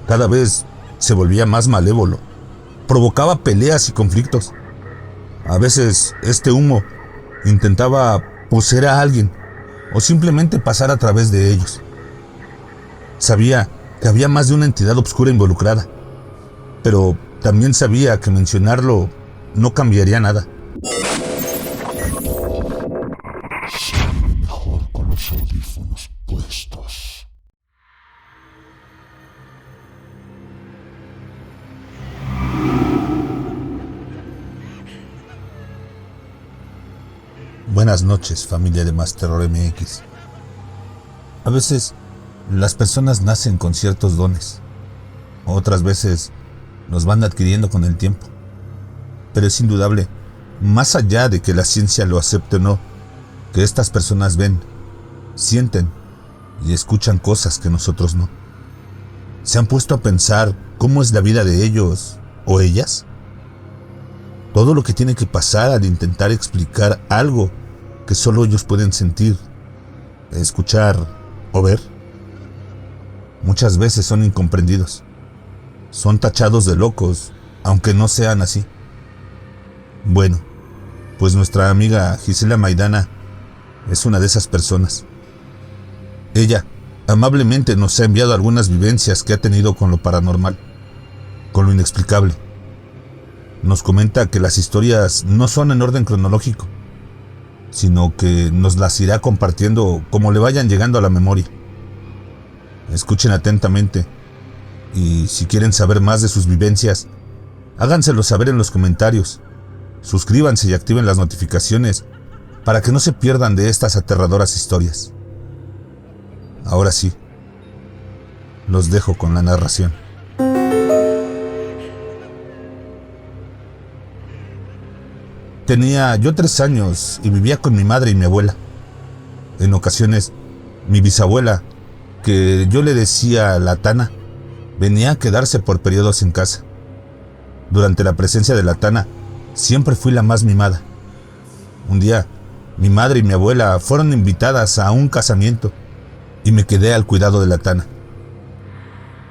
Cada vez se volvía más malévolo. Provocaba peleas y conflictos. A veces este humo intentaba poseer a alguien o simplemente pasar a través de ellos. Sabía que había más de una entidad oscura involucrada, pero también sabía que mencionarlo no cambiaría nada. Mejor con los audífonos puestos. Buenas noches, familia de Más Terror MX. A veces las personas nacen con ciertos dones, otras veces los van adquiriendo con el tiempo. Pero es indudable, más allá de que la ciencia lo acepte o no, que estas personas ven, sienten y escuchan cosas que nosotros no. ¿Se han puesto a pensar cómo es la vida de ellos o ellas? Todo lo que tiene que pasar al intentar explicar algo que solo ellos pueden sentir, escuchar o ver. Muchas veces son incomprendidos. Son tachados de locos, aunque no sean así. Bueno, pues nuestra amiga Gisela Maidana es una de esas personas. Ella amablemente nos ha enviado algunas vivencias que ha tenido con lo paranormal, con lo inexplicable. Nos comenta que las historias no son en orden cronológico, sino que nos las irá compartiendo como le vayan llegando a la memoria. Escuchen atentamente y si quieren saber más de sus vivencias, háganselo saber en los comentarios. Suscríbanse y activen las notificaciones para que no se pierdan de estas aterradoras historias. Ahora sí, los dejo con la narración. Tenía yo 3 años y vivía con mi madre y mi abuela. En ocasiones, mi bisabuela, que yo le decía la Tana, venía a quedarse por periodos en casa. Durante la presencia de la Tana, siempre fui la más mimada. Un día, mi madre y mi abuela fueron invitadas a un casamiento y me quedé al cuidado de la Tana.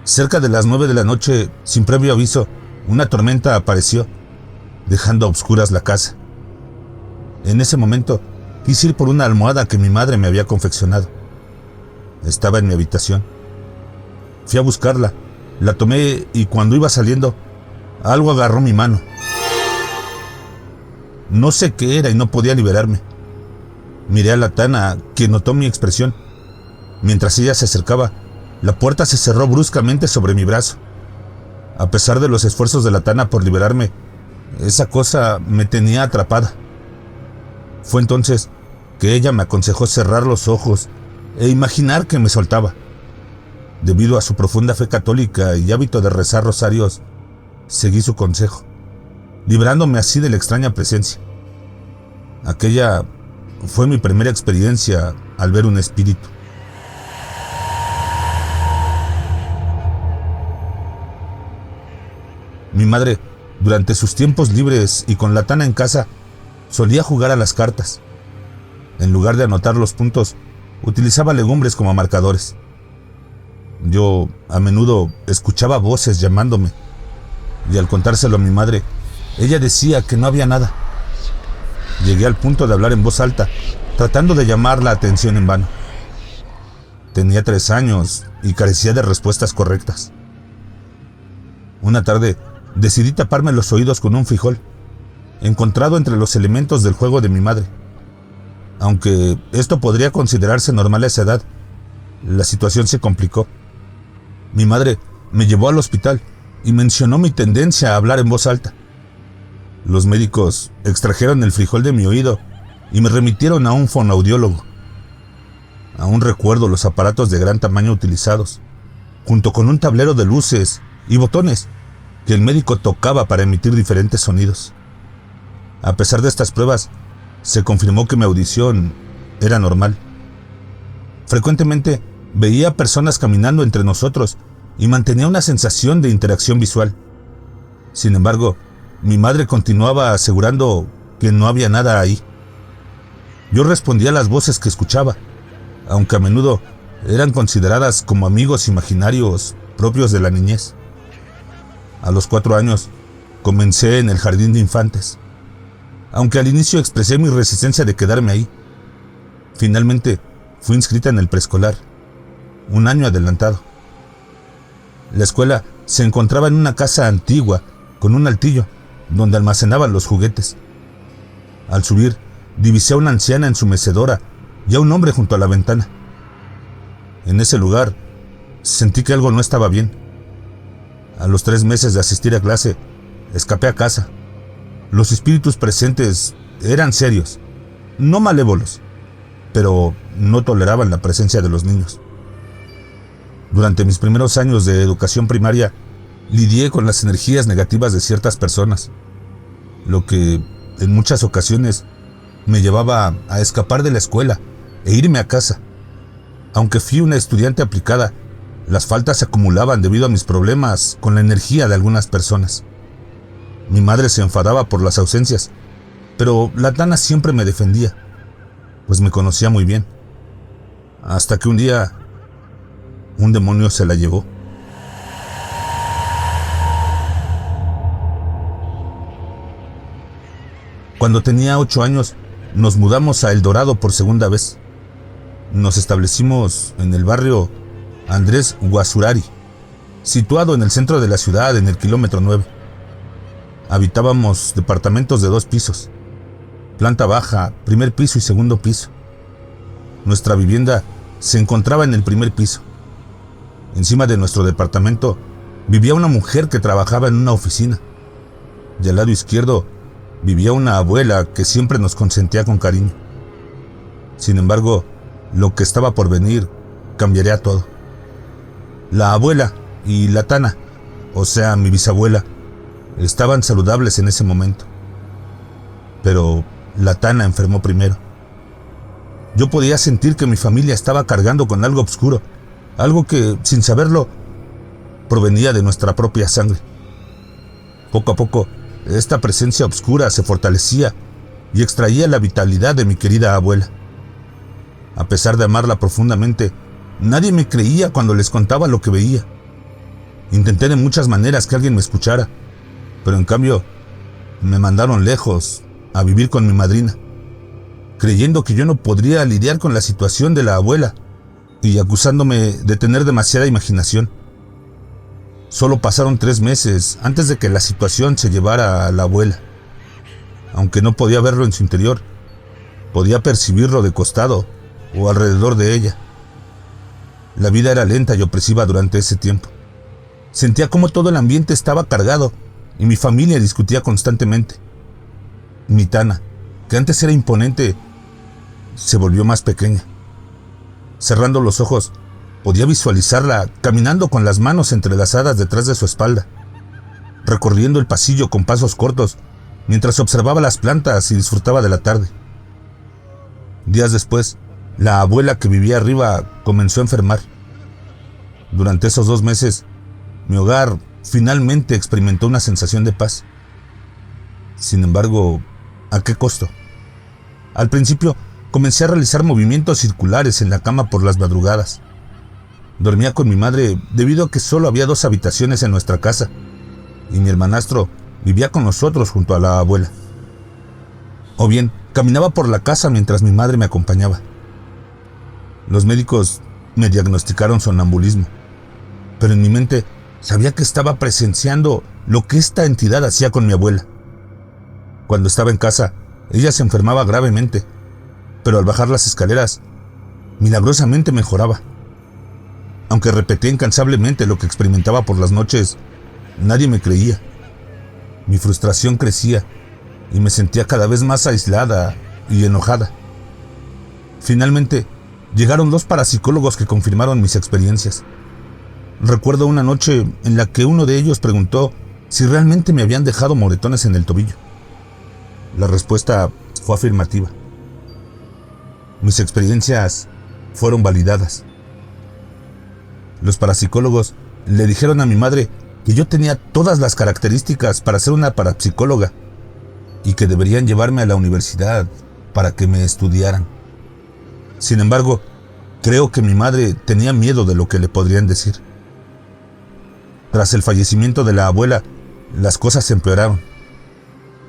Cerca de las 9 de la noche, sin previo aviso, una tormenta apareció, dejando a oscuras la casa. En ese momento, quise ir por una almohada que mi madre me había confeccionado. Estaba en mi habitación. Fui a buscarla, la tomé y cuando iba saliendo, algo agarró mi mano. No sé qué era y no podía liberarme. Miré a la Tana, quien notó mi expresión. Mientras ella se acercaba, la puerta se cerró bruscamente sobre mi brazo. A pesar de los esfuerzos de la Tana por liberarme, esa cosa me tenía atrapada. Fue entonces que ella me aconsejó cerrar los ojos e imaginar que me soltaba. Debido a su profunda fe católica y hábito de rezar rosarios, seguí su consejo, librándome así de la extraña presencia. Aquella fue mi primera experiencia al ver un espíritu. Mi madre, durante sus tiempos libres y con la Tana en casa, solía jugar a las cartas. En lugar de anotar los puntos, utilizaba legumbres como marcadores. Yo a menudo escuchaba voces llamándome, y al contárselo a mi madre, ella decía que no había nada. Llegué al punto de hablar en voz alta, tratando de llamar la atención en vano. Tenía 3 años y carecía de respuestas correctas. Una tarde, decidí taparme los oídos con un frijol, encontrado entre los elementos del juego de mi madre. Aunque esto podría considerarse normal a esa edad, la situación se complicó. Mi madre me llevó al hospital y mencionó mi tendencia a hablar en voz alta. Los médicos extrajeron el frijol de mi oído y me remitieron a un fonoaudiólogo. Aún recuerdo los aparatos de gran tamaño utilizados, junto con un tablero de luces y botones que el médico tocaba para emitir diferentes sonidos. A pesar de estas pruebas, se confirmó que mi audición era normal. Frecuentemente veía personas caminando entre nosotros y mantenía una sensación de interacción visual. Sin embargo, mi madre continuaba asegurando que no había nada ahí. Yo respondía a las voces que escuchaba, aunque a menudo eran consideradas como amigos imaginarios propios de la niñez. A los 4 años, comencé en el jardín de infantes. Aunque al inicio expresé mi resistencia de quedarme ahí, finalmente fui inscrita en el preescolar, un año adelantado. La escuela se encontraba en una casa antigua con un altillo donde almacenaban los juguetes. Al subir, divisé a una anciana en su mecedora y a un hombre junto a la ventana. En ese lugar, sentí que algo no estaba bien. A los 3 meses de asistir a clase, escapé a casa. Los espíritus presentes eran serios, no malévolos, pero no toleraban la presencia de los niños. Durante mis primeros años de educación primaria, lidié con las energías negativas de ciertas personas, lo que en muchas ocasiones me llevaba a escapar de la escuela e irme a casa. Aunque fui una estudiante aplicada, las faltas se acumulaban debido a mis problemas con la energía de algunas personas. Mi madre se enfadaba por las ausencias, pero la Tana siempre me defendía, pues me conocía muy bien. Hasta que un día, un demonio se la llevó. Cuando tenía 8 años, nos mudamos a El Dorado por segunda vez. Nos establecimos en el barrio Andrés Guasurari, situado en el centro de la ciudad, en el kilómetro 9. Habitábamos departamentos de 2 pisos, planta baja, primer piso y segundo piso. Nuestra vivienda se encontraba en el primer piso. Encima de nuestro departamento vivía una mujer que trabajaba en una oficina, y al lado izquierdo vivía una abuela que siempre nos consentía con cariño. Sin embargo, lo que estaba por venir cambiaría todo. La abuela y la Tana, o sea, mi bisabuela, estaban saludables en ese momento. Pero la Tana enfermó primero. Yo podía sentir que mi familia estaba cargando con algo oscuro, algo que, sin saberlo, provenía de nuestra propia sangre. Poco a poco, esta presencia oscura se fortalecía y extraía la vitalidad de mi querida abuela. A pesar de amarla profundamente, nadie me creía cuando les contaba lo que veía. Intenté de muchas maneras que alguien me escuchara, pero en cambio me mandaron lejos a vivir con mi madrina, creyendo que yo no podría lidiar con la situación de la abuela y acusándome de tener demasiada imaginación. Solo pasaron 3 meses antes de que la situación se llevara a la abuela. Aunque no podía verlo en su interior, podía percibirlo de costado o alrededor de ella. La vida era lenta y opresiva durante ese tiempo. Sentía como todo el ambiente estaba cargado y mi familia discutía constantemente. Mi Tana, que antes era imponente, se volvió más pequeña. Cerrando los ojos, podía visualizarla caminando con las manos entrelazadas detrás de su espalda, recorriendo el pasillo con pasos cortos mientras observaba las plantas y disfrutaba de la tarde. Días después, la abuela que vivía arriba comenzó a enfermar. Durante esos 2 meses, mi hogar finalmente experimentó una sensación de paz. Sin embargo, ¿a qué costo? Al principio, comencé a realizar movimientos circulares en la cama por las madrugadas. Dormía con mi madre debido a que solo había 2 habitaciones en nuestra casa, y mi hermanastro vivía con nosotros junto a la abuela. O bien, caminaba por la casa mientras mi madre me acompañaba. Los médicos me diagnosticaron sonambulismo, pero en mi mente sabía que estaba presenciando lo que esta entidad hacía con mi abuela. Cuando estaba en casa, ella se enfermaba gravemente, pero al bajar las escaleras, milagrosamente mejoraba. Aunque repetía incansablemente lo que experimentaba por las noches, nadie me creía. Mi frustración crecía y me sentía cada vez más aislada y enojada. Finalmente, llegaron 2 parapsicólogos que confirmaron mis experiencias. Recuerdo una noche en la que uno de ellos preguntó si realmente me habían dejado moretones en el tobillo. La respuesta fue afirmativa. Mis experiencias fueron validadas. Los parapsicólogos le dijeron a mi madre que yo tenía todas las características para ser una parapsicóloga y que deberían llevarme a la universidad para que me estudiaran. Sin embargo, creo que mi madre tenía miedo de lo que le podrían decir. Tras el fallecimiento de la abuela, las cosas se empeoraron.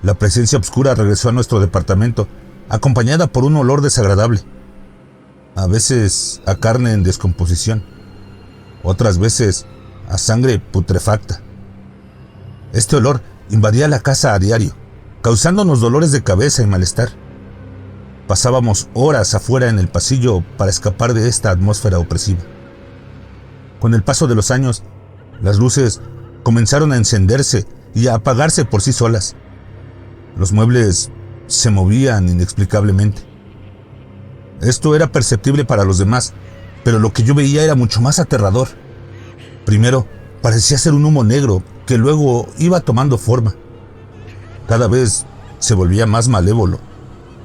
La presencia oscura regresó a nuestro departamento, acompañada por un olor desagradable. A veces a carne en descomposición, otras veces a sangre putrefacta. Este olor invadía la casa a diario, causándonos dolores de cabeza y malestar. Pasábamos horas afuera en el pasillo para escapar de esta atmósfera opresiva. Con el paso de los años, las luces comenzaron a encenderse y a apagarse por sí solas. Los muebles se movían inexplicablemente. Esto era perceptible para los demás, pero lo que yo veía era mucho más aterrador. Primero, parecía ser un humo negro que luego iba tomando forma. Cada vez se volvía más malévolo.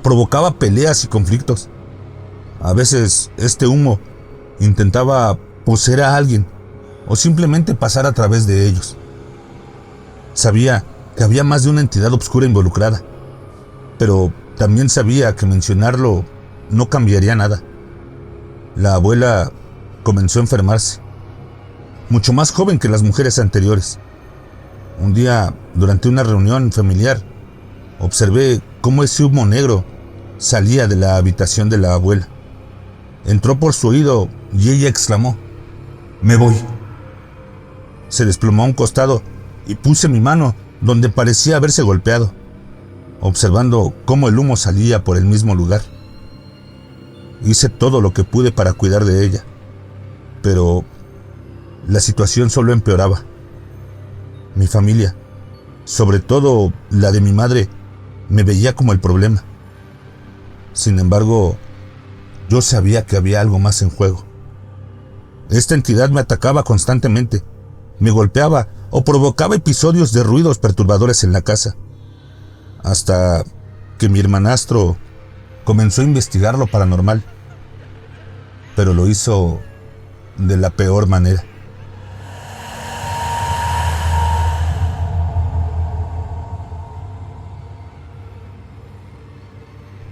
Provocaba peleas y conflictos. A veces este humo intentaba poseer a alguien o simplemente pasar a través de ellos. Sabía que había más de una entidad oscura involucrada, pero también sabía que mencionarlo no cambiaría nada. La abuela comenzó a enfermarse, mucho más joven que las mujeres anteriores. Un día, durante una reunión familiar, observé cómo ese humo negro salía de la habitación de la abuela. Entró por su oído y ella exclamó: «Me voy». Se desplomó a un costado y puse mi mano donde parecía haberse golpeado, observando cómo el humo salía por el mismo lugar. Hice todo lo que pude para cuidar de ella, pero la situación solo empeoraba. Mi familia, sobre todo la de mi madre, me veía como el problema. Sin embargo, yo sabía que había algo más en juego. Esta entidad me atacaba constantemente, me golpeaba o provocaba episodios de ruidos perturbadores en la casa, hasta que mi hermanastro comenzó a investigar lo paranormal, pero lo hizo de la peor manera.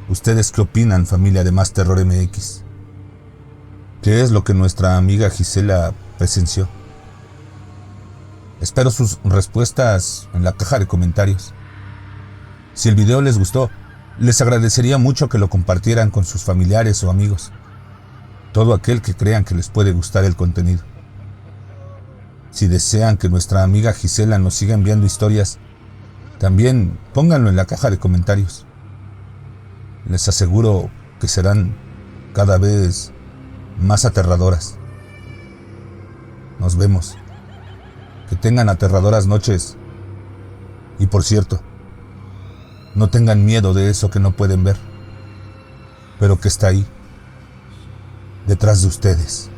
¿Ustedes qué opinan, familia de Más Terror MX? ¿Qué es lo que nuestra amiga Gisela presenció? Espero sus respuestas en la caja de comentarios. Si el video les gustó, les agradecería mucho que lo compartieran con sus familiares o amigos. Todo aquel que crean que les puede gustar el contenido. Si desean que nuestra amiga Gisela nos siga enviando historias, también pónganlo en la caja de comentarios. Les aseguro que serán cada vez más aterradoras. Nos vemos. Que tengan aterradoras noches. Y por cierto, no tengan miedo de eso que no pueden ver, pero que está ahí, detrás de ustedes.